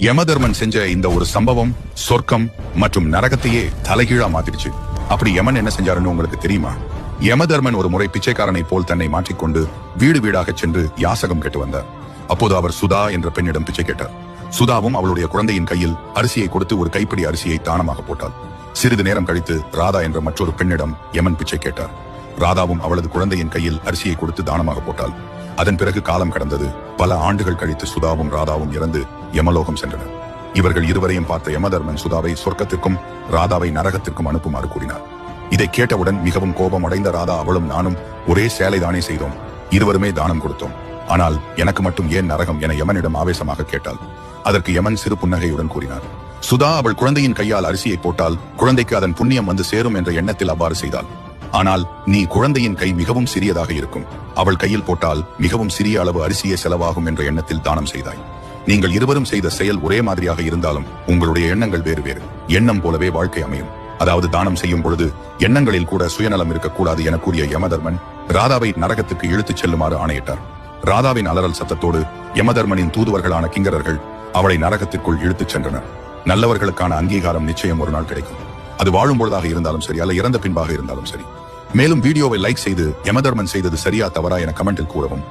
யமதர்மன் செஞ்ச இந்த ஒரு சம்பவம் சொர்க்கம் மற்றும் நரகத்தையே தலைகீழா மாத்திடுச்சு. அப்படி யமன் என்ன செஞ்சாருன்னு உங்களுக்கு தெரியுமா? யமதர்மன் ஒரு முறை பிச்சைக்காரனை போல் தன்னை மாற்றிக்கொண்டு வீடு வீடாக சென்று யாசகம் கேட்டு வந்தார். அப்போது அவர் சுதா என்ற பெண்ணிடம் பிச்சை கேட்டார். சுதாவும் அவளுடைய குழந்தையின் கையில் அரிசியை கொடுத்து ஒரு கைப்பிடி அரிசியை தானமாக போட்டாள். சிறிது நேரம் கழித்து ராதா என்ற மற்றொரு பெண்ணிடம் யமன் பிச்சை கேட்டார். ராதாவும் அவளது குழந்தையின் கையில் அரிசியை கொடுத்து தானமாக போட்டாள். அதன் பிறகு காலம் கடந்தது. பல ஆண்டுகள் கழித்து சுதாவும் ராதாவும் இறந்து யமலோகம் சென்றனர். இவர்கள் இருவரையும் பார்த்த யமதர்மன் சுதாவை சொர்க்கத்திற்கும் ராதாவை நரகத்திற்கும் அனுப்புமாறு கூறினார். இதை கேட்டவுடன் மிகவும் கோபம் அடைந்த ராதா அவளும் நானும் ஒரே சேலை தானே செய்தோம், இருவருமே தானம் கொடுத்தோம், ஆனால் எனக்கு மட்டும் ஏன் நரகம் என யமனிடம் ஆவேசமாக கேட்டாள். அதற்கு யமன் சிறு புன்னகையுடன் கூறினார். சுதா அவள் குழந்தையின் கையால் அரிசியை போட்டால் குழந்தைக்கு அதன் புண்ணியம் வந்து சேரும் என்ற எண்ணத்தில் அவ்வாறு செய்தாள். ஆனால் நீ குழந்தையின் கை மிகவும் சிறியதாக இருக்கும், அவள் கையில் போட்டால் மிகவும் சிறிய அளவு அரிசியே செலவாகும் என்ற எண்ணத்தில் தானம் செய்தாய். நீங்கள் இருவரும் செய்த செயல் ஒரே மாதிரியாக இருந்தாலும் உங்களுடைய எண்ணங்கள் வேறு வேறு. எண்ணம் போலவே வாழ்க்கை அமையும். அதாவது தானம் செய்யும் பொழுது எண்ணங்களில் கூட சுயநலம் இருக்கக்கூடாது என கூறிய யமதர்மன் ராதாவை நரகத்துக்கு இழுத்துச் செல்லுமாறு ஆணையிட்டார். ராதாவின் அலறல் சத்தத்தோடு யமதர்மனின் தூதுவர்களான கிங்கரர்கள் அவளை நரகத்திற்குள் இழுத்துச் சென்றனர். நல்லவர்களுக்கான அங்கீகாரம் நிச்சயம் ஒரு நாள் கிடைக்கும். அது வாழும் பொழுதாக இருந்தாலும் சரி, அல்ல இறந்த பின்பாக இருந்தாலும் சரி. மேலும் வீடியோவை லைக் செய்து யமதர்மன் செய்தது சரியா தவறா என கமெண்டில் கூறவும்.